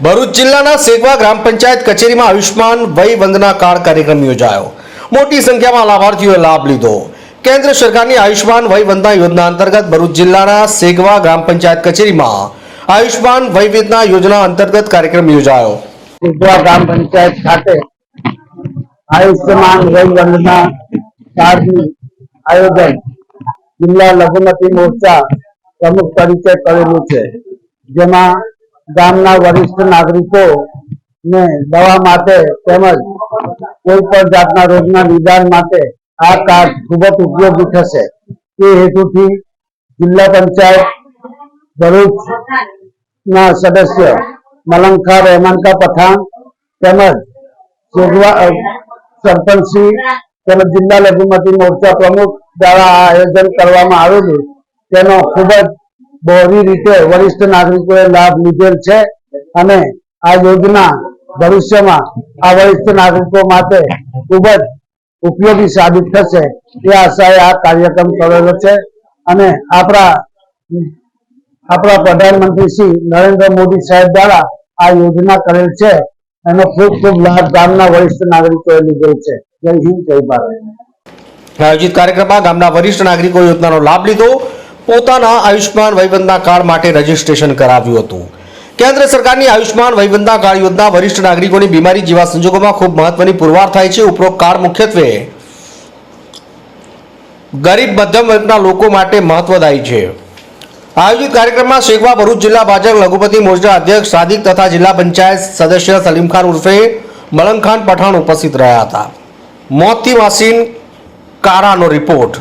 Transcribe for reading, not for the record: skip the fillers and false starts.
ભરૂચ જિલ્લાના સેગવા ગ્રામ પંચાયત કચેરીમાં આયુષ્માન વય વંદના કાર્ડ કાર્યક્રમ યોજાયો। મોટી સંખ્યામાં લાભાર્થીઓએ લાભ લીધો। કેન્દ્ર સરકારની આયુષ્માન વય વંદના યોજના અંતર્ગત ભરૂચ જિલ્લાના સેગવા ગ્રામ પંચાયત કચેરીમાં આયુષ્માન વય વંદના યોજના અંતર્ગત કાર્યક્રમ યોજાયો। સેગવા ગ્રામ પંચાયત ખાતે આયુષ્માન વય વંદના કાર્ડનું આયોજન જિલ્લા લઘુમતી મોરચા પ્રમુખ તરીકે કરેલું છે, જેમાં ગામના વરિષ્ઠ નાગરિકોને દવા માટે તેમજ કોઈ પણ જાતના રોગના નિદાન માટે આ કાર્ડ ખૂબ જ ઉપયોગી થશે। તે હેતુથી જિલ્લા પંચાયત ભરૂચના સદસ્ય મલંગખા રહેમાનકા પઠાણ તેમજ સેગવા સરપંચશ્રી તેમજ જિલ્લા લઘુમતી મોરચા પ્રમુખ દ્વારા આ આયોજન કરવામાં આવેલું, તેનો ખૂબ જ બહોળી રીતે વરિષ્ઠ નાગરિકોએ લાભ લીધેલ છે અને આ યોજના ભવિષ્યમાં આ વરિષ્ઠ નાગરિકો માટે ખૂબ જ ઉપયોગી સાબિત થશે એ આશાએ આ કાર્યક્રમ કરેલો છે અને આપણા પ્રધાનમંત્રી શ્રી નરેન્દ્ર મોદી સાહેબ દ્વારા આ યોજના કરેલ છે, એનો ખૂબ ખૂબ લાભ ગામના વરિષ્ઠ નાગરિકોએ લીધેલ છે। જય હિન્દ, જય ભારત। આયોજિત કાર્યક્રમમાં ગામના વરિષ્ઠ નાગરિકો યોજનાનો લાભ લીધો। પોતાના આયુષ્માન વય વંદના કાર્ડ માટે રજીસ્ટ્રેશન કરાવ્યું હતું। કેન્દ્ર સરકારની આયુષ્માન વય વંદના કાર્ડ યોજના વરિષ્ઠ નાગરિકોની બીમારી જેવા સંજોગોમાં ખૂબ મહત્વની પુરવાર થાય છે। ઉપરોક્ત કાર્ડ મુખ્યત્વે ગરીબ મધ્યમ વર્ગના લોકો માટે મહત્વદાયી છે। આયોજિત કાર્યક્રમમાં સેગવા ભરૂચ જિલ્લા ભાજપ લઘુમતી મોરચા અધ્યક્ષ સાદિક તથા જિલ્લા પંચાયત સદસ્ય સલીમ ખાન ઉર્ફે મલંગ ખાન પઠાણ ઉપસ્થિત રહ્યા હતા। મોતથી વાસીન કારાનો રિપોર્ટ।